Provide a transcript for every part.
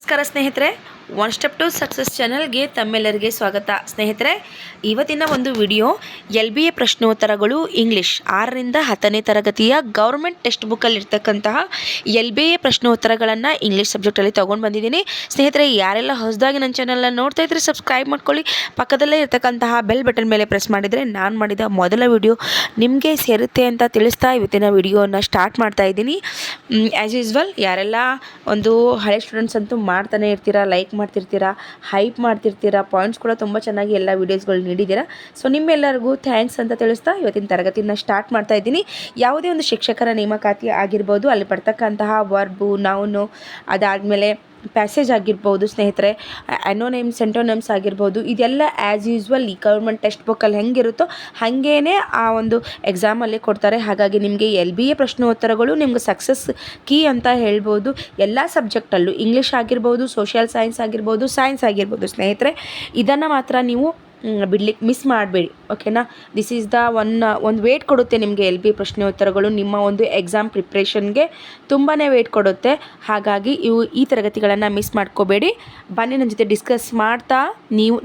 ನಮಸ್ಕಾರ ಸ್ನೇಹಿತರೆ, one step to success ಚಾನಲ್ಗೆ ತಮ್ಮೆಲ್ಲರಿಗೆ ಸ್ವಾಗತ. ಸ್ನೇಹಿತರೆ, ಇವತ್ತಿನ ಒಂದು ವಿಡಿಯೋ LBA ಪ್ರಶ್ನೋತ್ತರಗಳು ಇಂಗ್ಲೀಷ್ 6ರಿಂದ 10ನೇ ತರಗತಿಯ ಗೌರ್ಮೆಂಟ್ ಟೆಕ್ಸ್ಟ್ ಬುಕ್ಕಲ್ಲಿರ್ತಕ್ಕಂತಹ LBA ಪ್ರಶ್ನೋತ್ತರಗಳನ್ನು ಇಂಗ್ಲೀಷ್ ಸಬ್ಜೆಕ್ಟಲ್ಲಿ ತೊಗೊಂಡು ಬಂದಿದ್ದೀನಿ. ಸ್ನೇಹಿತರೆ, ಯಾರೆಲ್ಲ ಹೊಸದಾಗಿ ನನ್ನ ಚಾನಲ್ನ ನೋಡ್ತಾ ಇದ್ರೆ ಸಬ್ಸ್ಕ್ರೈಬ್ ಮಾಡ್ಕೊಳ್ಳಿ. ಪಕ್ಕದಲ್ಲೇ ಇರ್ತಕ್ಕಂತಹ ಬೆಲ್ ಬಟನ್ ಮೇಲೆ ಪ್ರೆಸ್ ಮಾಡಿದರೆ ನಾನು ಮಾಡಿದ ಮೊದಲ ವಿಡಿಯೋ ನಿಮಗೆ ಸೇರುತ್ತೆ ಅಂತ ತಿಳಿಸ್ತಾ ಇವತ್ತಿನ ವಿಡಿಯೋನ ಸ್ಟಾರ್ಟ್ ಮಾಡ್ತಾ ಇದ್ದೀನಿ. ಆ್ಯಸ್ ಯೂಸ್ವಲ್ ಯಾರೆಲ್ಲ ಒಂದು ಹಳೆ ಸ್ಟೂಡೆಂಟ್ಸ್ ಅಂತೂ ಮಾಡ್ತಾನೆ ಇರ್ತೀರಾ, ಲೈಕ್ ಮಾಡ್ತಿರ್ತೀರಾ, ಹೈಪ್ ಮಾಡ್ತಿರ್ತೀರಾ, ಪಾಯಿಂಟ್ಸ್ ಕೂಡ ತುಂಬ ಚೆನ್ನಾಗಿ ಎಲ್ಲ ವೀಡಿಯೋಸ್ಗಳು ನೀಡಿದ್ದೀರಾ. ಸೊ ನಿಮ್ಮೆಲ್ಲರಿಗೂ ಥ್ಯಾಂಕ್ಸ್ ಅಂತ ತಿಳಿಸ್ತಾ ಇವತ್ತಿನ ತರಗತಿನ ಸ್ಟಾರ್ಟ್ ಮಾಡ್ತಾ ಇದ್ದೀನಿ. ಯಾವುದೇ ಒಂದು ಶಿಕ್ಷಕರ ನೇಮಕಾತಿ ಆಗಿರ್ಬೋದು, ಅಲ್ಲಿ ಬರ್ತಕ್ಕಂತಹ ವರ್ಬು, ನೌನು, ಅದಾದಮೇಲೆ ಪ್ಯಾಸೇಜ್ ಆಗಿರ್ಬೋದು, ಸ್ನೇಹಿತರೆ ಅನೋನೇಮ್ಸ್, ಸೆಂಟೋನೇಮ್ಸ್ ಆಗಿರ್ಬೋದು, ಇದೆಲ್ಲ ಆ್ಯಸ್ ಯೂಸ್ವಲ್ ಈ ಗೌರ್ಮೆಂಟ್ ಟೆಕ್ಸ್ಟ್ ಬುಕ್ಕಲ್ಲಿ ಹೆಂಗಿರುತ್ತೋ ಹಾಗೇ ಆ ಒಂದು ಎಕ್ಸಾಮಲ್ಲಿ ಕೊಡ್ತಾರೆ. ಹಾಗಾಗಿ ನಿಮಗೆ LBA ಪ್ರಶ್ನೋತ್ತರಗಳು ನಿಮ್ಗೆ ಸಕ್ಸಸ್ ಕೀ ಅಂತ ಹೇಳ್ಬೋದು. ಎಲ್ಲ ಸಬ್ಜೆಕ್ಟಲ್ಲೂ ಇಂಗ್ಲೀಷ್ ಆಗಿರ್ಬೋದು, ಸೋಷಿಯಲ್ ಸೈನ್ಸ್ ಆಗಿರ್ಬೋದು, ಸೈನ್ಸ್ ಆಗಿರ್ಬೋದು. ಸ್ನೇಹಿತರೆ, ಇದನ್ನು ಮಾತ್ರ ನೀವು ಬಿಡ್ಲಿಕ್ಕೆ ಮಿಸ್ ಮಾಡಬೇಡಿ, ಓಕೆನಾ. ದಿಸ್ ಈಸ್ ದ ಒಂದು ವೇಟ್ ಕೊಡುತ್ತೆ ನಿಮಗೆ LBA ಪ್ರಶ್ನೋತ್ತರಗಳು. ನಿಮ್ಮ ಒಂದು ಎಕ್ಸಾಮ್ ಪ್ರಿಪ್ರೇಷನ್ಗೆ ತುಂಬಾ ವೇಟ್ ಕೊಡುತ್ತೆ. ಹಾಗಾಗಿ ಈ ತರಗತಿಗಳನ್ನು ಮಿಸ್ ಮಾಡ್ಕೋಬೇಡಿ. ಬನ್ನಿ ನನ್ನ ಜೊತೆ ಡಿಸ್ಕಸ್ ಮಾಡ್ತಾ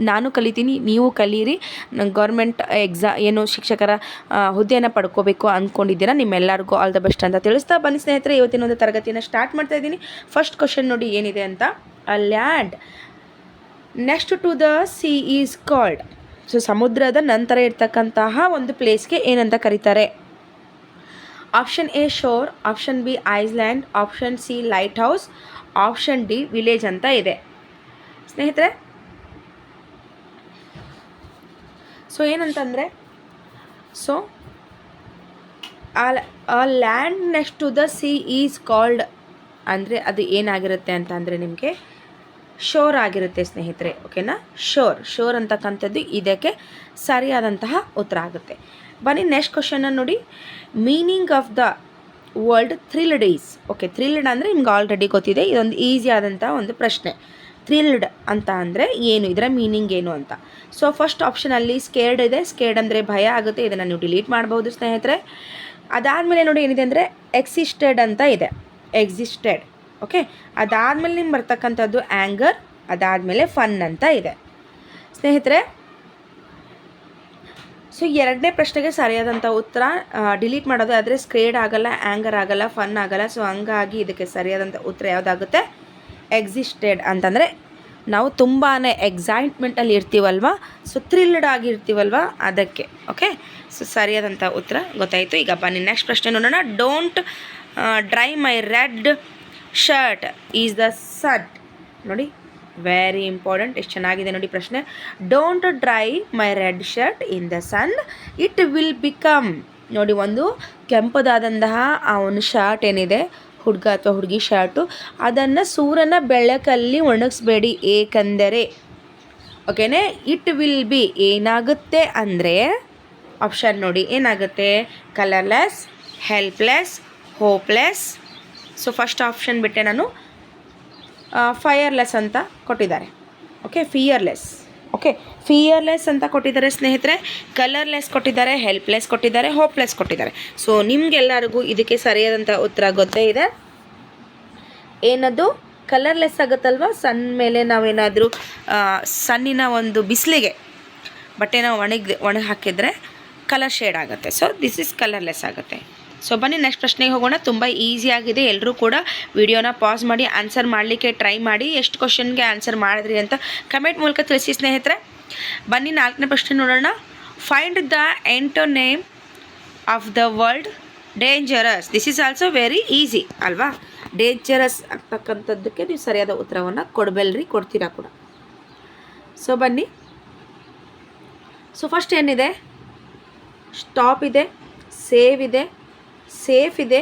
ನಾನು ಕಲಿತೀನಿ, ನೀವು ಕಲೀರಿ. ಗೌರ್ಮೆಂಟ್ ಏನು ಶಿಕ್ಷಕರ ಹುದ್ದೆಯನ್ನು ಪಡ್ಕೋಬೇಕು ಅಂದ್ಕೊಂಡಿದ್ದೀರಾ, ನಿಮ್ಮೆಲ್ಲರಿಗೂ ಆಲ್ ದ ಬೆಸ್ಟ್ ಅಂತ ತಿಳಿಸ್ತಾ ಬನ್ನಿ ಸ್ನೇಹಿತರೆ, ಇವತ್ತಿನ ಒಂದು ತರಗತಿಯನ್ನು ಸ್ಟಾರ್ಟ್ ಮಾಡ್ತಾ ಇದ್ದೀನಿ. ಫಸ್ಟ್ ಕ್ವಶನ್ ನೋಡಿ ಏನಿದೆ ಅಂತ. A land next to the sea is called. So ಸಮುದ್ರದ ನಂತರ ಇರ್ತಕ್ಕಂತಹ ಒಂದು ಪ್ಲೇಸ್ಗೆ ಏನಂತ ಕರೀತಾರೆ? Option A shore, option B island, option C lighthouse, option D village ಅಂತ ಇದೆ. ಸ್ನೇಹಿತರೆ, ಸೊ ಏನಂತಂದರೆ, so a land next to the sea is called ಅಂದರೆ ಅದು ಏನಾಗಿರುತ್ತೆ ಅಂತ ಅಂದರೆ ನಿಮಗೆ ಶೋರ್ ಆಗಿರುತ್ತೆ ಸ್ನೇಹಿತರೆ, ಓಕೆನಾ. ಶೋರ್ ಅಂತಕ್ಕಂಥದ್ದು ಇದಕ್ಕೆ ಸರಿಯಾದಂತಹ ಉತ್ತರ ಆಗುತ್ತೆ. ಬನ್ನಿ ನೆಕ್ಸ್ಟ್ ಕ್ವಶನ್ನ ನೋಡಿ. Meaning of the world thrilled is. Okay, thrilled ಅಂದರೆ ನಿಮ್ಗೆ ಆಲ್ರೆಡಿ ಗೊತ್ತಿದೆ, ಇದೊಂದು ಈಸಿ ಆದಂಥ ಒಂದು ಪ್ರಶ್ನೆ. ಥ್ರಿಲ್ಡ್ ಅಂತ ಅಂದರೆ ಏನು, ಇದರ ಮೀನಿಂಗ್ ಏನು ಅಂತ. ಸೊ ಫಸ್ಟ್ ಆಪ್ಷನಲ್ಲಿ ಸ್ಕೇರ್ಡ್ ಇದೆ. ಸ್ಕೇರ್ಡ್ ಅಂದರೆ ಭಯ ಆಗುತ್ತೆ, ಇದನ್ನು ನೀವು ಡಿಲೀಟ್ ಮಾಡ್ಬೋದು ಸ್ನೇಹಿತರೆ. ಅದಾದಮೇಲೆ ನೋಡಿ ಏನಿದೆ ಅಂದರೆ ಎಕ್ಸಿಸ್ಟೆಡ್ ಅಂತ ಇದೆ, ಎಕ್ಸಿಸ್ಟೆಡ್. ಓಕೆ, ಅದಾದಮೇಲೆ ನಿಮ್ಗೆ ಬರ್ತಕ್ಕಂಥದ್ದು ಆ್ಯಂಗರ್, ಅದಾದಮೇಲೆ ಫನ್ ಅಂತ ಇದೆ ಸ್ನೇಹಿತರೆ. ಸೊ ಎರಡನೇ ಪ್ರಶ್ನೆಗೆ ಸರಿಯಾದಂಥ ಉತ್ತರ ಡಿಲೀಟ್ ಮಾಡೋದು ಆದರೆ ಸ್ಕೇರ್ಡ್ ಆಗಲ್ಲ, ಆ್ಯಂಗರ್ ಆಗಲ್ಲ, ಫನ್ ಆಗಲ್ಲ. ಸೊ ಹಂಗಾಗಿ ಇದಕ್ಕೆ ಸರಿಯಾದಂಥ ಉತ್ತರ ಯಾವುದಾಗುತ್ತೆ? ಎಕ್ಸಿಸ್ಟೆಡ್ ಅಂತಂದರೆ ನಾವು ತುಂಬಾ ಎಕ್ಸೈಟ್ಮೆಂಟಲ್ಲಿ ಇರ್ತೀವಲ್ವ, ಸೊ ಥ್ರಿಲ್ಡ್ ಆಗಿರ್ತೀವಲ್ವ ಅದಕ್ಕೆ. ಓಕೆ, ಸೊ ಸರಿಯಾದಂಥ ಉತ್ತರ ಗೊತ್ತಾಯಿತು. ಈಗ ಬನ್ನಿ ನೆಕ್ಸ್ಟ್ ಪ್ರಶ್ನೆ ನೋಡೋಣ. Don't dry my red shirt is the sun. ನೋಡಿ, ವೆರಿ ಇಂಪಾರ್ಟೆಂಟ್, ಎಷ್ಟು ಚೆನ್ನಾಗಿದೆ ನೋಡಿ ಪ್ರಶ್ನೆ. Don't dry my red shirt in the sun, it will become. ನೋಡಿ, ಒಂದು ಕೆಂಪದಾದಂತಹ ಆ ಒಂದು ಶರ್ಟ್ ಏನಿದೆ, ಹುಡುಗ ಅಥವಾ ಹುಡುಗಿ ಶರ್ಟು, ಅದನ್ನು ಸೂರ್ಯನ ಬೆಳಕಲ್ಲಿ ಒಣಗಿಸ್ಬೇಡಿ, ಏಕೆಂದರೆ ಓಕೆನೇ ಇಟ್ ವಿಲ್ ಬಿ ಏನಾಗುತ್ತೆ ಅಂದರೆ ಆಪ್ಷನ್ ನೋಡಿ ಏನಾಗುತ್ತೆ? Colourless, helpless, hopeless. So first option ಬಿಟ್ಟೆ ನಾನು, ಫೈರ್ಲೆಸ್ ಅಂತ ಕೊಟ್ಟಿದ್ದಾರೆ. Okay, fearless. ಓಕೆ, ಫಿಯರ್ಲೆಸ್ ಅಂತ ಕೊಟ್ಟಿದ್ದಾರೆ ಸ್ನೇಹಿತರೆ, ಕಲರ್ಲೆಸ್ ಕೊಟ್ಟಿದ್ದಾರೆ, ಹೆಲ್ಪ್ಲೆಸ್ ಕೊಟ್ಟಿದ್ದಾರೆ, ಹೋಪ್ಲೆಸ್ ಕೊಟ್ಟಿದ್ದಾರೆ. ಸೊ ನಿಮಗೆಲ್ಲರಿಗೂ ಇದಕ್ಕೆ ಸರಿಯಾದಂಥ ಉತ್ತರ ಗೊತ್ತೇ ಇದೆ. ಏನದು? ಕಲರ್ಲೆಸ್ ಆಗುತ್ತಲ್ವ, ಸನ್ ಮೇಲೆ ನಾವೇನಾದರೂ ಸನ್ನಿನ ಒಂದು ಬಿಸಿಲಿಗೆ ಬಟ್ಟೆನ ಒಣಗಿ ಹಾಕಿದರೆ ಕಲರ್ ಶೇಡ್ ಆಗುತ್ತೆ. ಸೊ ದಿಸ್ ಈಸ್ ಕಲರ್ಲೆಸ್ ಆಗುತ್ತೆ. ಸೊ ಬನ್ನಿ ನೆಕ್ಸ್ಟ್ ಪ್ರಶ್ನೆಗೆ ಹೋಗೋಣ. ತುಂಬ ಈಸಿಯಾಗಿದೆ, ಎಲ್ಲರೂ ಕೂಡ ವಿಡಿಯೋನ ಪಾಸ್ ಮಾಡಿ ಆನ್ಸರ್ ಮಾಡಲಿಕ್ಕೆ ಟ್ರೈ ಮಾಡಿ. ಎಷ್ಟು ಕ್ವಶನ್ಗೆ ಆನ್ಸರ್ ಮಾಡಿದ್ರಿ ಅಂತ ಕಮೆಂಟ್ ಮೂಲಕ ತಿಳಿಸಿ ಸ್ನೇಹಿತರೆ. ಬನ್ನಿ 4ನೇ ಪ್ರಶ್ನೆ ನೋಡೋಣ. Find the antonym of the word dangerous. This is also very easy ಅಲ್ವಾ? ಡೇಂಜರಸ್ ಅಂತಕ್ಕಂಥದ್ದಕ್ಕೆ ನೀವು ಸರಿಯಾದ ಉತ್ತರವನ್ನು ಕೊಡ್ತೀರಾ ಕೂಡ. ಸೊ ಬನ್ನಿ. ಸೊ ಫಸ್ಟ್ ಏನಿದೆ? ಸ್ಟಾಪ್ ಇದೆ, ಸೇವ್ ಇದೆ, ಸೇಫ್ ಇದೆ,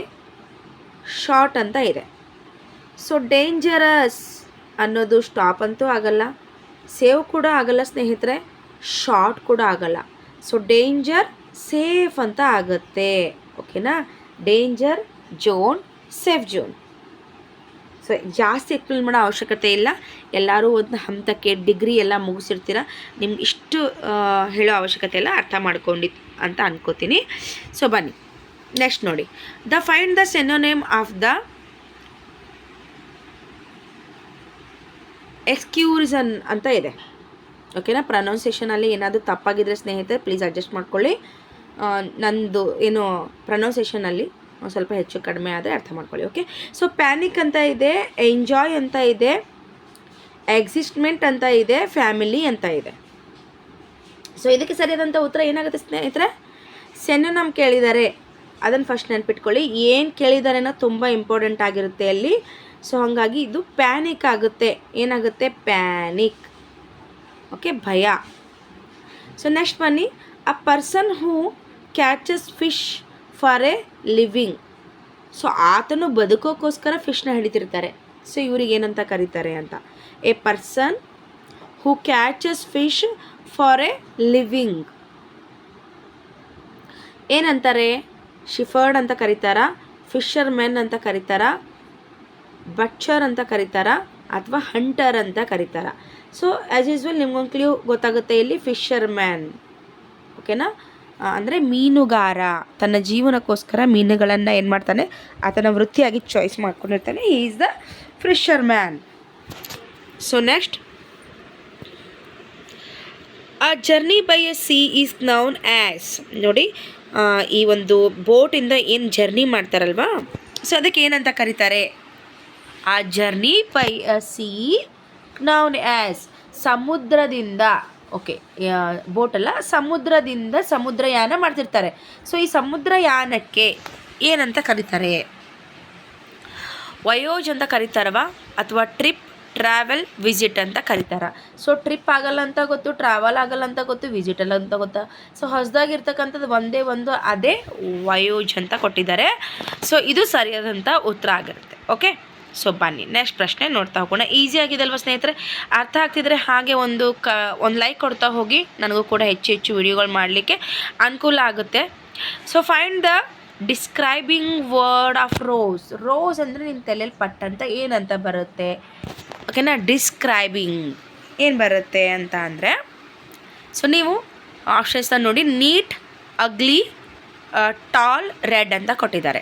ಶಾರ್ಟ್ ಅಂತ ಇದೆ. ಸೊ ಡೇಂಜರಸ್ ಅನ್ನೋದು ಸ್ಟಾಪ್ ಅಂತೂ ಆಗಲ್ಲ, ಸೇವ್ ಕೂಡ ಆಗಲ್ಲ ಸ್ನೇಹಿತರೆ, ಶಾರ್ಟ್ ಕೂಡ ಆಗಲ್ಲ. ಸೊ ಡೇಂಜರ್ ಸೇಫ್ ಅಂತ ಆಗುತ್ತೆ, ಓಕೆನಾ. Danger zone, safe zone. So ಜಾಸ್ತಿ ಎಕ್ಸ್ಪ್ಲೇನ್ ಮಾಡೋ ಅವಶ್ಯಕತೆ ಇಲ್ಲ, ಎಲ್ಲರೂ ಒಂದು ಹಂತಕ್ಕೆ ಡಿಗ್ರಿ ಎಲ್ಲ ಮುಗಿಸಿರ್ತೀರ, ನಿಮ್ಗೆ ಇಷ್ಟು ಹೇಳೋ ಅವಶ್ಯಕತೆ ಇಲ್ಲ, ಅರ್ಥ ಮಾಡ್ಕೊಂಡು ಅಂತ ಅನ್ಕೋತೀನಿ. ಸೊ ಬನ್ನಿ ನೆಕ್ಸ್ಟ್ ನೋಡಿ. Find the synonym of the excursion ಅಂತ ಇದೆ. ಓಕೆನಾ, ಪ್ರೊನೌನ್ಸಿಯೇಷನಲ್ಲಿ ಏನಾದರೂ ತಪ್ಪಾಗಿದ್ದರೆ ಸ್ನೇಹಿತರೆ ಪ್ಲೀಸ್ ಅಡ್ಜಸ್ಟ್ ಮಾಡ್ಕೊಳ್ಳಿ. ನಂದು ಏನು ಪ್ರೊನೌನ್ಸಿಯೇಷನಲ್ಲಿ ಒಂದು ಸ್ವಲ್ಪ ಹೆಚ್ಚು ಕಡಿಮೆ ಆದರೆ ಅರ್ಥ ಮಾಡ್ಕೊಳ್ಳಿ. ಓಕೆ, ಸೊ ಪ್ಯಾನಿಕ್ ಅಂತ ಇದೆ, ಎಂಜಾಯ್ ಅಂತ ಇದೆ, ಎಕ್ಸಿಸ್ಟ್ಮೆಂಟ್ ಅಂತ ಇದೆ, ಫ್ಯಾಮಿಲಿ ಅಂತ ಇದೆ. ಸೊ ಇದಕ್ಕೆ ಸರಿಯಾದಂಥ ಉತ್ತರ ಏನಾಗುತ್ತೆ ಸ್ನೇಹಿತರೆ? ಸೆನೋನಿಮ್ ಕೇಳಿದ್ದಾರೆ, ಅದನ್ನು ಫಸ್ಟ್ ನೆನ್ಪಿಟ್ಕೊಳ್ಳಿ. ಏನು ಕೇಳಿದ್ದಾರೆ ಅನ್ನೋದು ತುಂಬ ಇಂಪಾರ್ಟೆಂಟ್ ಆಗಿರುತ್ತೆ ಅಲ್ಲಿ. ಸೊ ಹಾಗಾಗಿ ಇದು ಪ್ಯಾನಿಕ್ ಆಗುತ್ತೆ. ಏನಾಗುತ್ತೆ? ಪ್ಯಾನಿಕ್. ಓಕೆ, ಭಯ. ಸೊ ನೆಕ್ಸ್ಟ್ ಬನ್ನಿ, a person who catches fish for A living. So ಆತನು ಬದುಕೋಕ್ಕೋಸ್ಕರ ಫಿಶ್ನ ಹಿಡಿತಿರ್ತಾರೆ. ಸೊ ಇವ್ರಿಗೆ ಏನಂತ ಕರೀತಾರೆ ಅಂತ? A person who catches fish for A living ಏನಂತಾರೆ? ಶಿಫರ್ಡ್ ಅಂತ ಕರೀತಾರಾ, ಫಿಶರ್ ಮೆನ್ ಅಂತ ಕರೀತಾರಾ, ಬಟ್ಚರ್ ಅಂತ ಕರೀತಾರಾ, ಅಥವಾ ಹಂಟರ್ ಅಂತ ಕರೀತಾರಾ? ಸೊ ಆ್ಯಸ್ ಯೂಸ್ವಲ್ ನಿಮ್ಗೊಂದು ಕ್ಲೂ ಗೊತ್ತಾಗುತ್ತೆ ಇಲ್ಲಿ, ಫಿಶರ್ ಮ್ಯಾನ್. ಓಕೆನಾ, ಅಂದರೆ ಮೀನುಗಾರ. ತನ್ನ ಜೀವನಕ್ಕೋಸ್ಕರ ಮೀನುಗಳನ್ನು ಏನು ಮಾಡ್ತಾನೆ? ಆತನ ವೃತ್ತಿಯಾಗಿ ಚಾಯ್ಸ್ ಮಾಡ್ಕೊಂಡಿರ್ತಾನೆ. He is the fisherman. So next, a journey by a sea is known as. ನೋಡಿ, ಈ ಒಂದು ಬೋಟಿಂದ ಏನು ಜರ್ನಿ ಮಾಡ್ತಾರಲ್ವಾ, ಸೊ ಅದಕ್ಕೆ ಏನಂತ ಕರೀತಾರೆ? ಆ journey by a C known as. ಸಮುದ್ರದಿಂದ, ಓಕೆ, ಬೋಟಲ್ಲ, ಸಮುದ್ರದಿಂದ ಸಮುದ್ರಯಾನ ಮಾಡ್ತಿರ್ತಾರೆ. ಸೊ ಈ ಸಮುದ್ರಯಾನಕ್ಕೆ ಏನಂತ ಕರೀತಾರೆ? ವಯೋಜ್ ಅಂತ ಕರೀತಾರವಾ, ಅಥವಾ ಟ್ರಿಪ್, ಟ್ರಾವೆಲ್, ವಿಸಿಟ್ ಅಂತ ಕರೀತಾರ. ಸೊ ಟ್ರಿಪ್ ಆಗಲ್ಲ ಅಂತ ಗೊತ್ತು, ಟ್ರಾವೆಲ್ ಆಗಲ್ಲ ಅಂತ ಗೊತ್ತು, ವಿಸಿಟ್ ಅಲ್ಲ ಅಂತ ಗೊತ್ತಾ? ಸೊ ಹೊಸದಾಗಿರ್ತಕ್ಕಂಥದ್ದು ಒಂದೇ ಒಂದು, ಅದೇ ವಯೋಜ್ ಅಂತ ಕೊಟ್ಟಿದ್ದಾರೆ. ಸೊ ಇದು ಸರಿಯಾದಂಥ ಉತ್ತರ ಆಗಿರುತ್ತೆ. ಓಕೆ, ಸೊ ಬನ್ನಿ ನೆಕ್ಸ್ಟ್ ಪ್ರಶ್ನೆ ನೋಡ್ತಾ ಹೋಗೋಣ. ಈಸಿ ಆಗಿದೆ ಅಲ್ವಾ ಸ್ನೇಹಿತರೆ? ಅರ್ಥ ಆಗ್ತಿದ್ರೆ ಹಾಗೆ ಒಂದು ಲೈಕ್ ಕೊಡ್ತಾ ಹೋಗಿ, ನನಗೂ ಕೂಡ ಹೆಚ್ಚು ಹೆಚ್ಚು ವಿಡಿಯೋಗಳು ಮಾಡಲಿಕ್ಕೆ ಅನುಕೂಲ ಆಗುತ್ತೆ. So find the describing word of rose. Rose ಅಂದರೆ ನಿಮ್ಮ ತಲೆಯಲ್ಲಿ ಪಟ್ಟಂತ ಏನಂತ ಬರುತ್ತೆ? ಓಕೆನಾ, ಡಿಸ್ಕ್ರೈಬಿಂಗ್ ಏನು ಬರುತ್ತೆ ಅಂತ ಅಂದರೆ, ಸೊ ನೀವು ಆಪ್ಷನ್ಸ್ನ ನೋಡಿ. ನೀಟ್, ಅಗ್ಲಿ, ಟಾಲ್, ರೆಡ್ ಅಂತ ಕೊಟ್ಟಿದ್ದಾರೆ.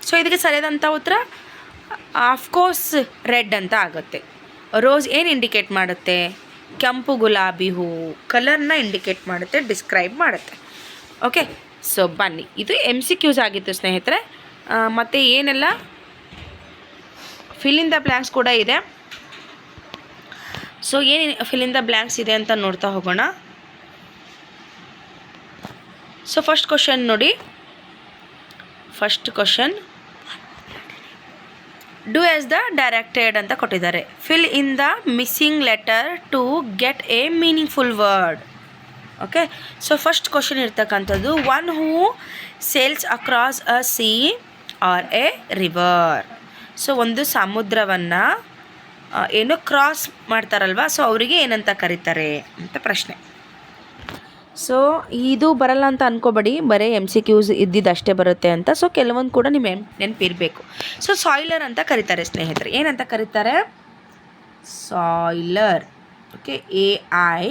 ಸೊ ಇದಕ್ಕೆ ಸರಿಯಾದಂಥ ಉತ್ತರ ಆಫ್ಕೋರ್ಸ್ ರೆಡ್ ಅಂತ ಆಗುತ್ತೆ. ರೋಸ್ ಏನು ಇಂಡಿಕೇಟ್ ಮಾಡುತ್ತೆ? ಕೆಂಪು ಗುಲಾಬಿ ಹೂವು ಕಲರ್ನ ಇಂಡಿಕೇಟ್ ಮಾಡುತ್ತೆ, ಡಿಸ್ಕ್ರೈಬ್ ಮಾಡುತ್ತೆ. ಓಕೆ, ಸೊ ಬನ್ನಿ, ಇದು MCQs ಆಗಿತ್ತು ಸ್ನೇಹಿತರೆ. ಮತ್ತು ಏನೆಲ್ಲ ಫಿಲ್ ಇನ್ ದ ಬ್ಲ್ಯಾಂಕ್ಸ್ ಕೂಡ ಇದೆ. ಸೊ ಏನು ಫಿಲ್ ಇನ್ ದ ಬ್ಲ್ಯಾಂಕ್ಸ್ ಇದೆ ಅಂತ ನೋಡ್ತಾ ಹೋಗೋಣ. ಸೊ ಫಸ್ಟ್ ಕ್ವಶನ್ ನೋಡಿ. ಫಸ್ಟ್ ಕ್ವಶನ್, ಡೂ ಆಸ್ ದ ಡೈರೆಕ್ಟೆಡ್ ಅಂತ ಕೊಟ್ಟಿದ್ದಾರೆ. Fill in the missing letter to get a meaningful word. Okay, so first question ಇರ್ತಕ್ಕಂಥದ್ದು, one who sails across a sea or a river. So ಒಂದು ಸಮುದ್ರವನ್ನು ಏನು cross ಮಾಡ್ತಾರಲ್ವ, so ಅವರಿಗೆ ಏನಂತ ಕರೀತಾರೆ ಅಂತ ಪ್ರಶ್ನೆ. ಸೊ ಇದು ಬರಲ್ಲ ಅಂತ ಅಂದ್ಕೋಬೇಡಿ, ಬರೀ MCQs ಇದ್ದಿದ್ದಷ್ಟೇ ಬರುತ್ತೆ ಅಂತ. ಸೊ ಕೆಲವೊಂದು ಕೂಡ ನಿಮ್ಮ ನೆನಪಿರಬೇಕು. ಸೊ ಸಾಯ್ಲರ್ ಅಂತ ಕರೀತಾರೆ ಸ್ನೇಹಿತರೆ. ಏನಂತ ಕರೀತಾರೆ? ಸಾಯ್ಲರ್. ಓಕೆ, AI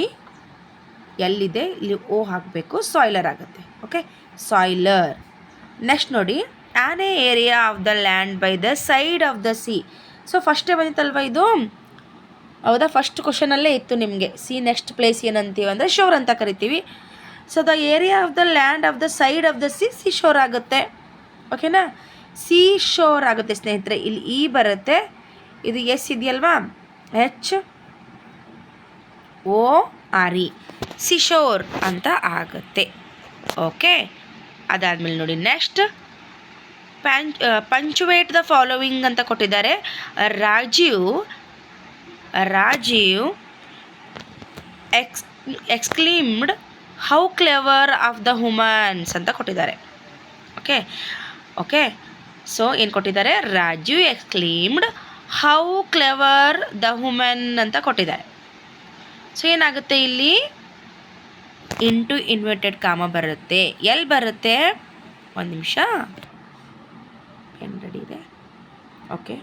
ಎಲ್ಲಿದೆ ಇಲ್ಲಿ O ಹಾಕಬೇಕು, ಸಾಯ್ಲರ್ ಆಗುತ್ತೆ. ಓಕೆ, ಸಾಯ್ಲರ್. ನೆಕ್ಸ್ಟ್ ನೋಡಿ, on A area of the land by the side of the C. So ಫಸ್ಟೇ ಬಂದಿತ್ತಲ್ವ ಇದು? ಹೌದಾ, ಫಸ್ಟ್ ಕ್ವಶನಲ್ಲೇ ಇತ್ತು ನಿಮಗೆ. ಸಿ ನೆಕ್ಸ್ಟ್ ಪ್ಲೇಸ್ ಏನಂತೀವಿ ಅಂದರೆ ಶೋರ್ ಅಂತ ಕರಿತೀವಿ. So the area of the land of the side of the C sure ಆಗುತ್ತೆ. ಓಕೆನಾ, ಸಿ ಶೋರ್ ಆಗುತ್ತೆ ಸ್ನೇಹಿತರೆ. ಇಲ್ಲಿ ಇ ಬರುತ್ತೆ, ಇದು ಎಸ್ ಇದೆಯಲ್ವಾ, HORE, ಸಿ ಶೋರ್ ಅಂತ ಆಗುತ್ತೆ. ಓಕೆ, ಅದಾದಮೇಲೆ ನೋಡಿ ನೆಕ್ಸ್ಟ್, ಪಂಚುವೇಟ್ ದ ಫಾಲೋವಿಂಗ್ ಅಂತ ಕೊಟ್ಟಿದ್ದಾರೆ. Rajeev exclaimed how clever of the humans ಅಂತ ಕೊಟ್ಟಿದ್ದಾರೆ. ಓಕೆ ಓಕೆ ಸೊ ಏನು ಕೊಟ್ಟಿದ್ದಾರೆ? Rajeev exclaimed how clever the human ಅಂತ ಕೊಟ್ಟಿದ್ದಾರೆ. ಸೊ ಏನಾಗುತ್ತೆ ಇಲ್ಲಿ? ಇಂಟು ಇನ್ವರ್ಟೆಡ್ ಕಾಮ ಬರುತ್ತೆ. ಎಲ್ಲಿ ಬರುತ್ತೆ? ಒಂದು ನಿಮಿಷ, ಪೆನ್ ರೆಡಿ ಇದೆ. ಓಕೆ,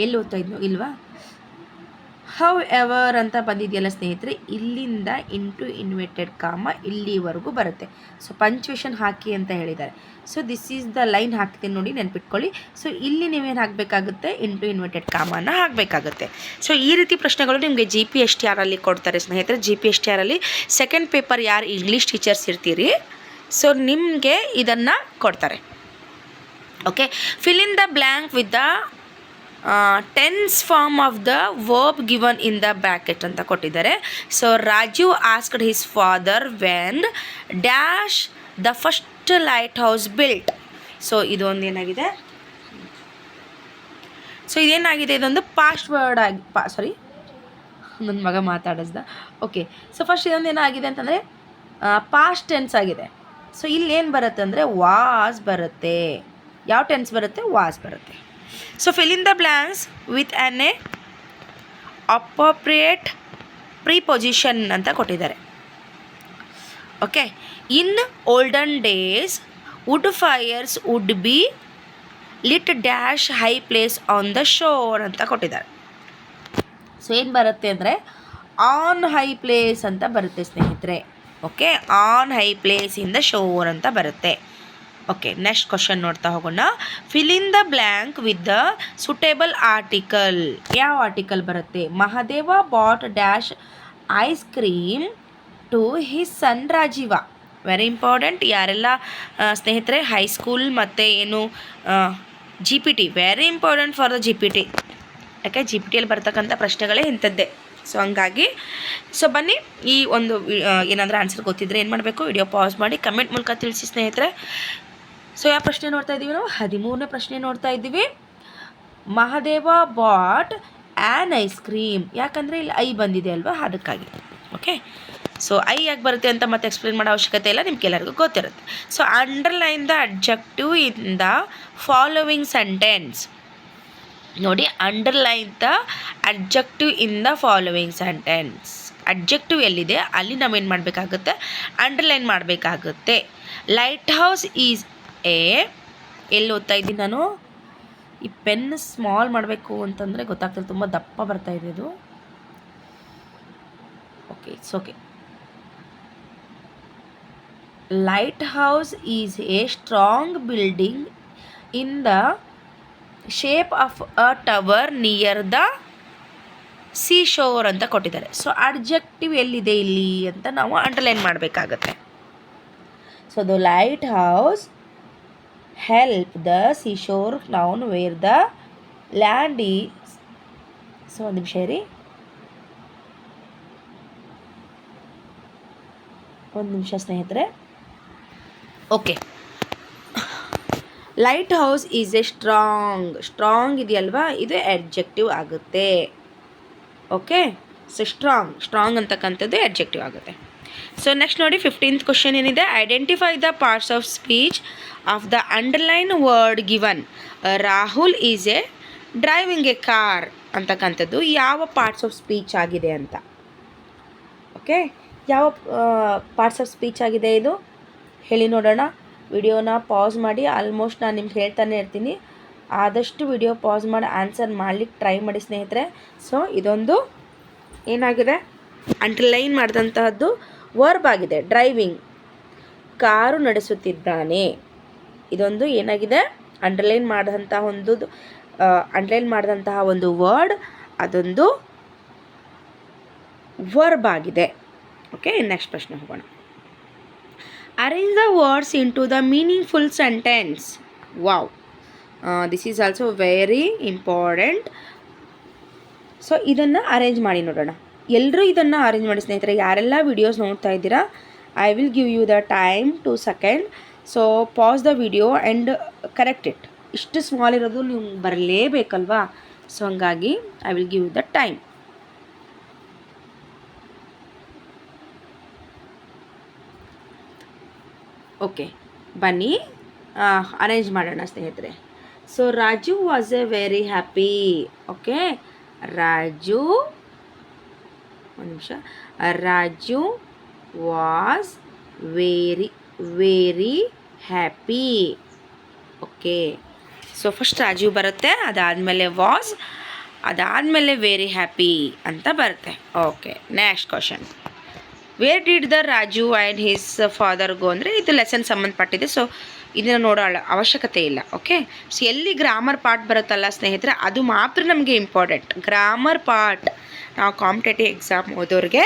ಎಲ್ಲಿ ಓದ್ತಾ ಇದ್ನು ಇಲ್ವಾ? ಹೌ ಎವರ್ ಅಂತ ಬಂದಿದೆಯಲ್ಲ ಸ್ನೇಹಿತರೆ, ಇಲ್ಲಿಂದ ಇಂಟು ಇನ್ವೆಟೆಡ್ ಕಾಮ ಇಲ್ಲಿವರೆಗೂ ಬರುತ್ತೆ. ಸೊ ಪಂಚುವೇಷನ್ ಹಾಕಿ ಅಂತ ಹೇಳಿದ್ದಾರೆ. So this is the line ಹಾಕ್ತೀನಿ ನೋಡಿ, ನೆನ್ಪಿಟ್ಕೊಳ್ಳಿ. ಸೊ ಇಲ್ಲಿ ನೀವೇನು ಹಾಕಬೇಕಾಗುತ್ತೆ, ಇಂಟು ಇನ್ವೆಟೆಡ್ ಕಾಮನ ಹಾಕಬೇಕಾಗುತ್ತೆ. ಸೊ ಈ ರೀತಿ ಪ್ರಶ್ನೆಗಳು ನಿಮಗೆ GPSTR ಅಲ್ಲಿ ಕೊಡ್ತಾರೆ ಸ್ನೇಹಿತರೆ. GPSTR ಅಲ್ಲಿ ಸೆಕೆಂಡ್ ಪೇಪರ್ ಯಾರು ಇಂಗ್ಲೀಷ್ ಟೀಚರ್ಸ್ ಇರ್ತೀರಿ, ಸೊ ನಿಮಗೆ ಇದನ್ನು ಕೊಡ್ತಾರೆ. Okay, fill in the blank with the tense form of the verb given in the bracket ಅಂತ ಕೊಟ್ಟಿದ್ದಾರೆ. So Rajeev asked his father when dash the first lighthouse built. So ಇದೊಂದು ಏನಾಗಿದೆ, so ಇದೇನಾಗಿದೆ, ಇದೊಂದು past word ಆಗಿ ನನ್ನ ಮಗ ಮಾತಾಡಿಸ್ದ. Okay, so first ಇದೊಂದು ಏನಾಗಿದೆ ಅಂತಂದರೆ ಪಾಸ್ಟ್ ಟೆನ್ಸ್ ಆಗಿದೆ. ಸೊ ಇಲ್ಲಿ ಏನು ಬರುತ್ತೆ ಅಂದರೆ ವಾಸ್ ಬರುತ್ತೆ. ಯಾವ ಟೆನ್ಸ್ ಬರುತ್ತೆ, ವಾಸ್ ಬರುತ್ತೆ. So fill in the blanks with an appropriate preposition ಅಂತ ಕೊಟ್ಟಿದ್ದಾರೆ. Okay, in olden days wood fires would be lit dash high place on the shore ಅಂತ ಕೊಟ್ಟಿದ್ದಾರೆ. ಸೊ ಏನು ಬರುತ್ತೆ ಅಂದರೆ ಆನ್ ಹೈ ಪ್ಲೇಸ್ ಅಂತ ಬರುತ್ತೆ ಸ್ನೇಹಿತರೆ. Okay, on high place in the shore ಅಂತ ಬರುತ್ತೆ. ಓಕೆ, ನೆಕ್ಸ್ಟ್ ಕ್ವಶನ್ ನೋಡ್ತಾ ಹೋಗೋಣ. Fill in the blank with the suitable article. ಯಾವ ಆರ್ಟಿಕಲ್ ಬರುತ್ತೆ, Mahadeva bought dash ice cream to his son Rajeev. Very important. ಯಾರೆಲ್ಲ ಸ್ನೇಹಿತರೆ ಹೈಸ್ಕೂಲ್ ಮತ್ತು ಏನು GPT, very important for the GPT. ಯಾಕೆ GPTಯಲ್ಲಿ ಬರ್ತಕ್ಕಂಥ ಪ್ರಶ್ನೆಗಳೇ ಇಂಥದ್ದೇ. ಸೊ ಹಂಗಾಗಿ ಸೊ ಬನ್ನಿ, ಈ ಒಂದು ಏನಾದರೂ ಆನ್ಸರ್ ಗೊತ್ತಿದ್ದರೆ ಏನು ಮಾಡಬೇಕು, ವಿಡಿಯೋ ಪಾಸ್ ಮಾಡಿ ಕಮೆಂಟ್ ಮೂಲಕ ತಿಳಿಸಿ ಸ್ನೇಹಿತರೆ. ಸೊ ಯಾವ ಪ್ರಶ್ನೆ ನೋಡ್ತಾ ಇದ್ದೀವಿ ನಾವು, 13ನೇ ಪ್ರಶ್ನೆ ನೋಡ್ತಾ ಇದ್ದೀವಿ. Mahadeva bought an ice cream. ಯಾಕಂದರೆ ಇಲ್ಲಿ ಐ ಬಂದಿದೆ ಅಲ್ವಾ, ಅದಕ್ಕಾಗಿ. ಓಕೆ, ಸೊ ಐ ಯಾಕೆ ಬರುತ್ತೆ ಅಂತ ಮತ್ತೆ ಎಕ್ಸ್ಪ್ಲೇನ್ ಮಾಡೋ ಅವಶ್ಯಕತೆ ಇಲ್ಲ, ನಿಮ್ಗೆಲ್ಲರಿಗೂ ಗೊತ್ತಿರುತ್ತೆ. So underline the adjective in the following sentence. ನೋಡಿ, underline the adjective in the following sentence. Adjective ಎಲ್ಲಿದೆ ಅಲ್ಲಿ ನಾವೇನು ಮಾಡಬೇಕಾಗುತ್ತೆ, ಅಂಡರ್ಲೈನ್ ಮಾಡಬೇಕಾಗುತ್ತೆ. ಲೈಟ್ ಹೌಸ್ ಈಸ್ ಎಲ್ಲಿ ಓದ್ತಾ ಇದ್ದೀನಿ ನಾನು, ಈ ಪೆನ್ ಸ್ಮಾಲ್ ಮಾಡಬೇಕು ಅಂತಂದರೆ ಗೊತ್ತಾಗ್ತದೆ, ತುಂಬ ದಪ್ಪ ಬರ್ತಾ ಇದೆ ಇದು. Okay, it's okay. Lighthouse is a strong building in the shape of a tower near the seashore ಅಂತ ಕೊಟ್ಟಿದ್ದಾರೆ. ಸೊ ಅಡ್ಜೆಕ್ಟಿವ್ ಎಲ್ಲಿದೆ ಇಲ್ಲಿ ಅಂತ ನಾವು ಅಂಡರ್ಲೈನ್ ಮಾಡಬೇಕಾಗತ್ತೆ. So the lighthouse help the seashore town where the land is. So ಒಂದು ನಿಮಿಷ ರೀ, ಒಂದು ನಿಮಿಷ ಸ್ನೇಹಿತರೆ. Okay, lighthouse is a strong ಇದೆಯಲ್ವಾ, ಇದು ಅಡ್ಜೆಕ್ಟಿವ್ ಆಗುತ್ತೆ. ಓಕೆ, ಸೊ ಸ್ಟ್ರಾಂಗ್ ಅಂತಕ್ಕಂಥದ್ದು ಅಡ್ಜೆಕ್ಟಿವ್ ಆಗುತ್ತೆ. ಸೊ ನೆಕ್ಸ್ಟ್ ನೋಡಿ, 15th ಕ್ವಶನ್ ಏನಿದೆ, identify the parts of speech of the underline word given. Rahul is a driving a car ಅಂತಕ್ಕಂಥದ್ದು ಯಾವ ಪಾರ್ಟ್ಸ್ ಆಫ್ ಸ್ಪೀಚ್ ಆಗಿದೆ ಅಂತ. ಓಕೆ, ಯಾವ ಪಾರ್ಟ್ಸ್ ಆಫ್ ಸ್ಪೀಚ್ ಆಗಿದೆ ಇದು ಹೇಳಿ ನೋಡೋಣ. ವಿಡಿಯೋನ ಪಾಸ್ ಮಾಡಿ, ಆಲ್ಮೋಸ್ಟ್ ನಾನು ನಿಮ್ಗೆ ಹೇಳ್ತಾನೆ ಇರ್ತೀನಿ, ಆದಷ್ಟು ವಿಡಿಯೋ ಪಾಸ್ ಮಾಡಿ ಆನ್ಸರ್ ಮಾಡಲಿಕ್ಕೆ ಟ್ರೈ ಮಾಡಿ ಸ್ನೇಹಿತರೆ. ಸೊ ಇದೊಂದು ಏನಾಗಿದೆ, ಅಂಡರ್ಲೈನ್ ಮಾಡಿದಂತಹದ್ದು ವರ್ಬ್ ಆಗಿದೆ. ಡ್ರೈವಿಂಗ್, ಕಾರು ನಡೆಸುತ್ತಿದ್ದಾನೆ. ಇದೊಂದು ಏನಾಗಿದೆ, ಅಂಡರ್ಲೈನ್ ಮಾಡಿದಂತಹ ಒಂದು ವರ್ಡ್, ಅದೊಂದು ವರ್ಬ್ ಆಗಿದೆ. ಓಕೆ, ನೆಕ್ಸ್ಟ್ ಪ್ರಶ್ನೆ ಹೋಗೋಣ. Arrange the words into the meaningful sentence. Wow, this is also very important. So ಇದನ್ನು ಅರೇಂಜ್ ಮಾಡಿ ನೋಡೋಣ. ಎಲ್ಲರೂ ಇದನ್ನು ಅರೇಂಜ್ ಮಾಡಿ ಸ್ನೇಹಿತರೆ. ಯಾರೆಲ್ಲ ವಿಡಿಯೋಸ್ ನೋಡ್ತಾ ಇದ್ದೀರಾ, I will give you the time 2 seconds. So pause the video and correct it. ಇಷ್ಟು ಸ್ಮಾಲ್ ಇರೋದು ನೀವು ಬರಲೇಬೇಕಲ್ವಾ, ಸೊ ಹಂಗಾಗಿ I will give you the time. Okay, ಬನ್ನಿ ಅರೇಂಜ್ ಮಾಡೋಣ ಸ್ನೇಹಿತರೆ. So Raju was a very happy. Okay, Raju, ಒಂದು ನಿಮಿಷ, Raju was very happy. Okay, so first Raju ಬರುತ್ತೆ, ಅದಾದಮೇಲೆ ವಾಸ್, ಅದಾದಮೇಲೆ ವೆರಿ ಹ್ಯಾಪಿ ಅಂತ ಬರುತ್ತೆ. Okay, next question. Where did the Raju and his father ಗೋ ಅಂದರೆ ಇದು ಲೆಸನ್ ಸಂಬಂಧಪಟ್ಟಿದೆ. ಸೊ ಇದನ್ನು ನೋಡೋ ಅವಶ್ಯಕತೆ ಇಲ್ಲ. ಓಕೆ, ಸೊ ಎಲ್ಲಿ ಗ್ರಾಮರ್ ಪಾರ್ಟ್ ಬರುತ್ತಲ್ಲ ಸ್ನೇಹಿತರೆ, ಅದು ಮಾತ್ರ ನಮಗೆ ಇಂಪಾರ್ಟೆಂಟ್. ಗ್ರಾಮರ್ ಪಾರ್ಟ್ ನಾವು ಕಾಂಪಿಟೇಟಿವ್ ಎಕ್ಸಾಮ್ ಓದೋರಿಗೆ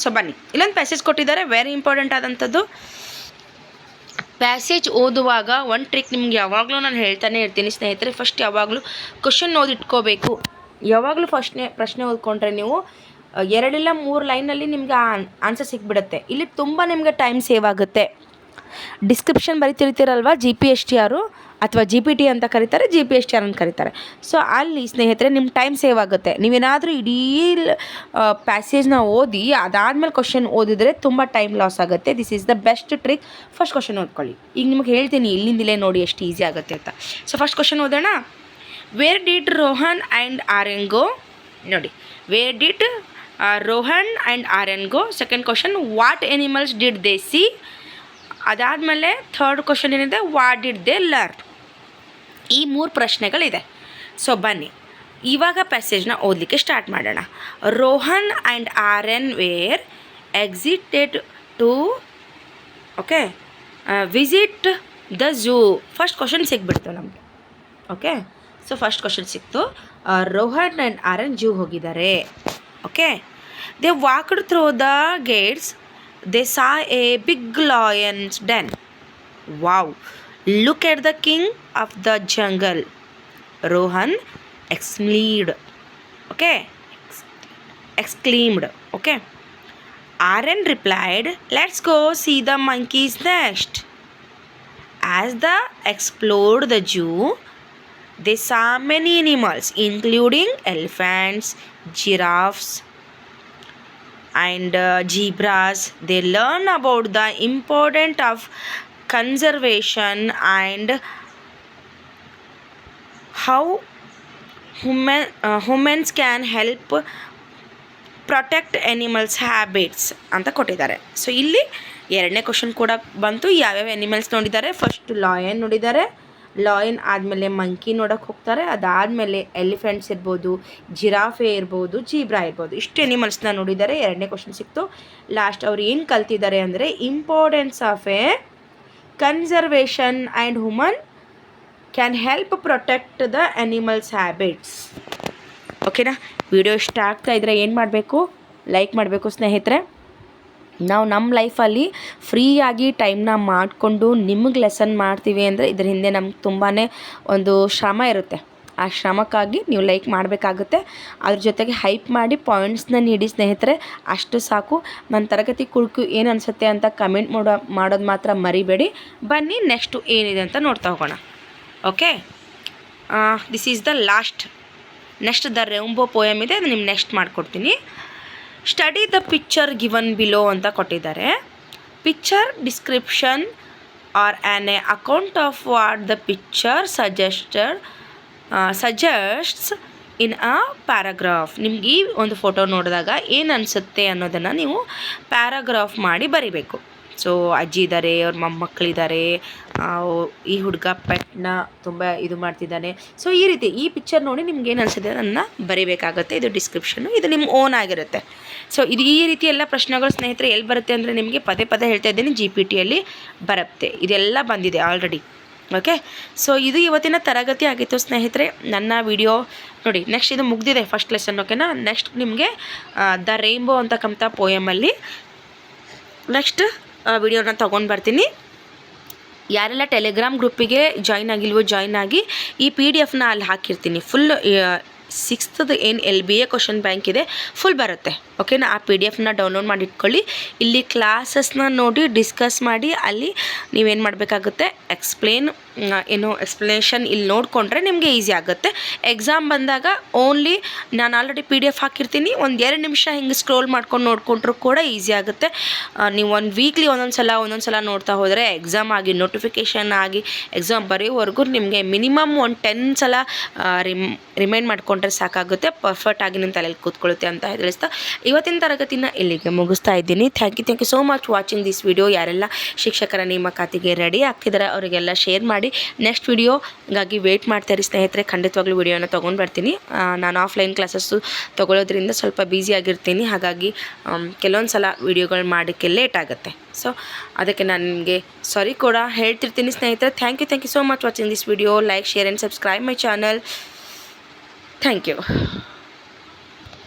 ಸೊ ಬನ್ನಿ, ಇಲ್ಲೊಂದು ಪ್ಯಾಸೇಜ್ ಕೊಟ್ಟಿದ್ದಾರೆ, ವೆರಿ ಇಂಪಾರ್ಟೆಂಟ್ ಆದಂಥದ್ದು. ಪ್ಯಾಸೇಜ್ ಓದುವಾಗ ಒಂದು ಟ್ರಿಕ್ ನಿಮ್ಗೆ ಯಾವಾಗಲೂ ನಾನು ಹೇಳ್ತಾನೆ ಇರ್ತೀನಿ ಸ್ನೇಹಿತರೆ. ಫಸ್ಟ್ ಯಾವಾಗಲೂ ಕ್ವಶನ್ ಓದಿಟ್ಕೋಬೇಕು. ಯಾವಾಗಲೂ ಪ್ರಶ್ನೆ ಓದ್ಕೊಂಡ್ರೆ ನೀವು 2 ಇಲ್ಲ 3 ಲೈನಲ್ಲಿ ನಿಮ್ಗೆ ಆನ್ಸರ್ ಸಿಕ್ಬಿಡುತ್ತೆ. ಇಲ್ಲಿ ತುಂಬ ನಿಮಗೆ ಟೈಮ್ ಸೇವ್ ಆಗುತ್ತೆ. ಡಿಸ್ಕ್ರಿಪ್ಷನ್ ಬರಿತಿರ್ತೀರಲ್ವ, GPSTR ಅಥವಾ GPT ಅಂತ ಕರೀತಾರೆ, GPSTR ಅಂತ ಕರೀತಾರೆ. ಸೊ ಅಲ್ಲಿ ಸ್ನೇಹಿತರೆ ನಿಮ್ಮ ಟೈಮ್ ಸೇವ್ ಆಗುತ್ತೆ. ನೀವೇನಾದರೂ ಇಡೀ ಪ್ಯಾಸೇಜ್ನ ಓದಿ ಅದಾದಮೇಲೆ ಕ್ವಶನ್ ಓದಿದ್ರೆ ತುಂಬ ಟೈಮ್ ಲಾಸ್ ಆಗುತ್ತೆ. This is the best trick. First question ಓದ್ಕೊಳ್ಳಿ. ಈಗ ನಿಮಗೆ ಹೇಳ್ತೀನಿ ಇಲ್ಲಿಂದಲೇ ನೋಡಿ ಎಷ್ಟು ಈಸಿ ಆಗುತ್ತೆ ಅಂತ. ಸೊ ಫಸ್ಟ್ ಕ್ವಶನ್ ಓದೋಣ. Where did Rohan and Aryan go? ನೋಡಿ, where did Rohan and Aryan go. Second question, what animals did they see? ಅದಾದಮೇಲೆ ಥರ್ಡ್ ಕ್ವಶನ್ ಏನಿದೆ, ವಾಟ್ ಡಿಡ್ ದೇ ಲರ್ನ್? ಈ 3 ಪ್ರಶ್ನೆಗಳಿದೆ. ಸೊ ಬನ್ನಿ ಇವಾಗ ಪ್ಯಾಸೇಜ್ನ ಓದಲಿಕ್ಕೆ ಸ್ಟಾರ್ಟ್ ಮಾಡೋಣ. Rohan and Aryan were excited to visit the zoo. First question ಸಿಕ್ಬಿಡ್ತು ನಮಗೆ. ಓಕೆ, ಸೊ ಫಸ್ಟ್ ಕ್ವಶನ್ ಸಿಕ್ತು. ರೋಹನ್ ಆ್ಯಂಡ್ ಆರ್ಯನ್ ಝೂ ಹೋಗಿದ್ದಾರೆ. Okay, they walked through the gates. They saw a big lion's den. Wow, look at the king of the jungle, Rohan exclaimed. Okay. Aryan replied, let's go see the monkeys next. As they explored the zoo, they saw many animals, including elephants, giraffes, and zebras. They learned about the importance of conservation and how humans can help protect animals habits ಅಂತ ಕೊಟ್ಟಿದ್ದಾರೆ. So ಇಲ್ಲಿ 2ನೇ question ಕೂಡ ಬಂತು. ಯಾವ್ಯಾವ animals ನೋಡಿದ್ದಾರೆ? First lion ನೋಡಿದ್ದಾರೆ. Lion ಆದಮೇಲೆ ಮಂಕಿ ನೋಡೋಕ್ಕೆ ಹೋಗ್ತಾರೆ. ಅದಾದಮೇಲೆ ಎಲಿಫೆಂಟ್ಸ್ ಇರ್ಬೋದು, ಜಿರಾಫೆ ಇರ್ಬೋದು, ಜೀಬ್ರಾ ಇರ್ಬೋದು. ಇಷ್ಟು ಎನಿಮಲ್ಸ್ನ ನೋಡಿದ್ದಾರೆ. 2ನೇ ಕ್ವಶನ್ ಸಿಕ್ತು. ಲಾಸ್ಟ್ ಅವ್ರು ಏನು ಕಲ್ತಿದ್ದಾರೆ ಅಂದರೆ importance of A conservation and human can help protect the animals habits. ಓಕೆನಾ? ವಿಡಿಯೋ ಇಷ್ಟ ಆಗ್ತಾ ಇದ್ದರೆ ಏನು ಮಾಡಬೇಕು? ಲೈಕ್ ಮಾಡಬೇಕು ಸ್ನೇಹಿತರೆ. ನಾವು ನಮ್ಮ ಲೈಫಲ್ಲಿ ಫ್ರೀಯಾಗಿ ಟೈಮ್ನ ಮಾಡಿಕೊಂಡು ನಿಮಗೆ ಲೆಸನ್ ಮಾಡ್ತೀವಿ ಅಂದರೆ ಇದ್ರ ಹಿಂದೆ ನಮ್ಗೆ ತುಂಬಾ ಒಂದು ಶ್ರಮ ಇರುತ್ತೆ. ಆ ಶ್ರಮಕ್ಕಾಗಿ ನೀವು ಲೈಕ್ ಮಾಡಬೇಕಾಗುತ್ತೆ. ಅದ್ರ ಜೊತೆಗೆ ಹೈಪ್ ಮಾಡಿ ಪಾಯಿಂಟ್ಸ್ನ ನೀಡಿ ಸ್ನೇಹಿತರೆ, ಅಷ್ಟು ಸಾಕು. ನನ್ನ ತರಗತಿ ಕುರಿತು ಏನು ಅನಿಸುತ್ತೆ ಅಂತ ಕಮೆಂಟ್ ಮಾಡೋದು ಮಾತ್ರ ಮರಿಬೇಡಿ. ಬನ್ನಿ ನೆಕ್ಸ್ಟು ಏನಿದೆ ಅಂತ ನೋಡ್ತಾ ಹೋಗೋಣ. Okay, this is the last. Next the rainbow poem ಇದೆ, ಅದು ನಿಮ್ಗೆ ನೆಕ್ಸ್ಟ್ ಮಾಡಿಕೊಡ್ತೀನಿ. Study the picture given below ಅಂತ ಕೊಟ್ಟಿದ್ದಾರೆ. Picture description or an A account of what the picture suggests in a paragraph. ನಿಮ್ಗೆ ಈ ಒಂದು ಫೋಟೋ ನೋಡಿದಾಗ ಏನು ಅನಿಸುತ್ತೆ ಅನ್ನೋದನ್ನು ನೀವು ಪ್ಯಾರಾಗ್ರಾಫ್ ಮಾಡಿ ಬರಿಬೇಕು. ಸೊ ಅಜ್ಜಿ ಇದ್ದಾರೆ, ಅವ್ರ ಮೊಮ್ಮಕ್ಕಳಿದ್ದಾರೆ, ಈ ಹುಡುಗ ಪೆಟ್ನ ತುಂಬ ಇದು ಮಾಡ್ತಿದ್ದಾನೆ. ಸೊ ಈ ರೀತಿ ಈ ಪಿಕ್ಚರ್ ನೋಡಿ ನಿಮ್ಗೆ ಏನು ಅನಿಸುತ್ತೆ ಅದನ್ನು ಬರಿಬೇಕಾಗುತ್ತೆ. ಇದು ಡಿಸ್ಕ್ರಿಪ್ಷನ್ನು, ಇದು ನಿಮ್ಮ ಓನ್ ಆಗಿರುತ್ತೆ. ಸೊ ಇದು ಈ ರೀತಿ ಎಲ್ಲ ಪ್ರಶ್ನೆಗಳು ಸ್ನೇಹಿತರೆ ಎಲ್ಲಿ ಬರುತ್ತೆ ಅಂದರೆ ನಿಮಗೆ ಪದೇ ಹೇಳ್ತಾ ಇದ್ದೀನಿ, GPT ಬರುತ್ತೆ. ಇದೆಲ್ಲ ಬಂದಿದೆ ಆಲ್ರೆಡಿ. ಓಕೆ, ಸೊ ಇದು ಇವತ್ತಿನ ತರಗತಿ ಆಗಿತ್ತು ಸ್ನೇಹಿತರೆ. ನನ್ನ ವಿಡಿಯೋ ನೋಡಿ, ನೆಕ್ಸ್ಟ್ ಇದು ಮುಗ್ದಿದೆ ಫಸ್ಟ್ ಲೆಸನ್. ಓಕೆನಾ? ನೆಕ್ಸ್ಟ್ ನಿಮಗೆ ದ ರೇಂಬೋ ಅಂತಕ್ಕಂಥ ಪೋಯಮಲ್ಲಿ ನೆಕ್ಸ್ಟ್ ವಿಡಿಯೋನ ತೊಗೊಂಡು ಬರ್ತೀನಿ. ಯಾರೆಲ್ಲ ಟೆಲಿಗ್ರಾಮ್ ಗ್ರೂಪಿಗೆ ಜಾಯ್ನ್ ಆಗಿಲ್ವೋ ಜಾಯ್ನ್ ಆಗಿ. ಈ PDF ಅಲ್ಲಿ ಹಾಕಿರ್ತೀನಿ. ಫುಲ್ 6th ಏನು LBA ಕ್ವಶನ್ ಬ್ಯಾಂಕ್ ಇದೆ ಫುಲ್ ಬರುತ್ತೆ. ಓಕೆನಾ? ಆ PDF ಡೌನ್ಲೋಡ್ ಮಾಡಿ ಇಟ್ಕೊಳ್ಳಿ. ಇಲ್ಲಿ ಕ್ಲಾಸಸ್ನ ನೋಡಿ ಡಿಸ್ಕಸ್ ಮಾಡಿ ಅಲ್ಲಿ ನೀವೇನು ಮಾಡಬೇಕಾಗುತ್ತೆ, ಎಕ್ಸ್ಪ್ಲನೇಷನ್ ಇಲ್ಲಿ ನೋಡಿಕೊಂಡ್ರೆ ನಿಮಗೆ ಈಸಿ ಆಗುತ್ತೆ. ಎಕ್ಸಾಮ್ ಬಂದಾಗ ಓನ್ಲಿ ನಾನು ಆಲ್ರೆಡಿ PDF ಹಾಕಿರ್ತೀನಿ, 1-2 ನಿಮಿಷ ಹಿಂಗೆ ಸ್ಕ್ರೋಲ್ ಮಾಡ್ಕೊಂಡು ನೋಡಿಕೊಂಡ್ರೂ ಕೂಡ ಈಸಿ ಆಗುತ್ತೆ. ನೀವು ವೀಕ್ಲಿ ಒಂದೊಂದು ಸಲ ನೋಡ್ತಾ ಹೋದರೆ ಎಕ್ಸಾಮ್ ಆಗಿ ನೋಟಿಫಿಕೇಷನ್ ಆಗಿ ಎಕ್ಸಾಮ್ ಬರೆಯೋವರೆಗೂ ನಿಮಗೆ ಮಿನಿಮಮ್ 10 ಸಲ ರಿಮೈಂಡ್ ಮಾಡ್ಕೊಂಡ್ರೆ ಸಾಕಾಗುತ್ತೆ. ಪರ್ಫೆಕ್ಟ್ ಆಗಿ ನಿಮ್ಮ ತಲೆಯಲ್ಲಿ ಕೂತ್ಕೊಳ್ಳುತ್ತೆ ಅಂತ ತಿಳಿಸ್ತಾ ಇವತ್ತಿನ ತರಗತಿನ ಇಲ್ಲಿಗೆ ಮುಗಿಸ್ತಾ ಇದ್ದೀನಿ. Thank you so much watching this video. ಯಾರೆಲ್ಲ ಶಿಕ್ಷಕರ ನೇಮಕಾತಿಗೆ ರೆಡಿ ಆಗ್ತಿದ್ದಾರೆ ಅವರಿಗೆಲ್ಲ ಶೇರ್ ಮಾಡಿ. ಮಾಡಿ ನೆಕ್ಸ್ಟ್ ವಿಡಿಯೋಗಾಗಿ ವೇಟ್ ಮಾಡ್ತಾಯಿರಿ ಸ್ನೇಹಿತರೆ. ಖಂಡಿತವಾಗ್ಲೂ ವಿಡಿಯೋನ ತೊಗೊಂಡು ಬರ್ತೀನಿ. ನಾನು ಆಫ್ಲೈನ್ ಕ್ಲಾಸಸ್ಸು ತೊಗೊಳ್ಳೋದ್ರಿಂದ ಸ್ವಲ್ಪ ಬ್ಯುಸಿ ಆಗಿರ್ತೀನಿ, ಹಾಗಾಗಿ ಕೆಲವೊಂದು ಸಲ ವೀಡಿಯೋಗಳು ಮಾಡೋಕ್ಕೆ ಲೇಟ್ ಆಗುತ್ತೆ. ಸೊ ಅದಕ್ಕೆ ನಾನು ನಿಮಗೆ ಸಾರಿ ಕೂಡ ಹೇಳ್ತಿರ್ತೀನಿ ಸ್ನೇಹಿತರೆ. Thank you so much watching this video. Like, share and subscribe my channel. Thank you.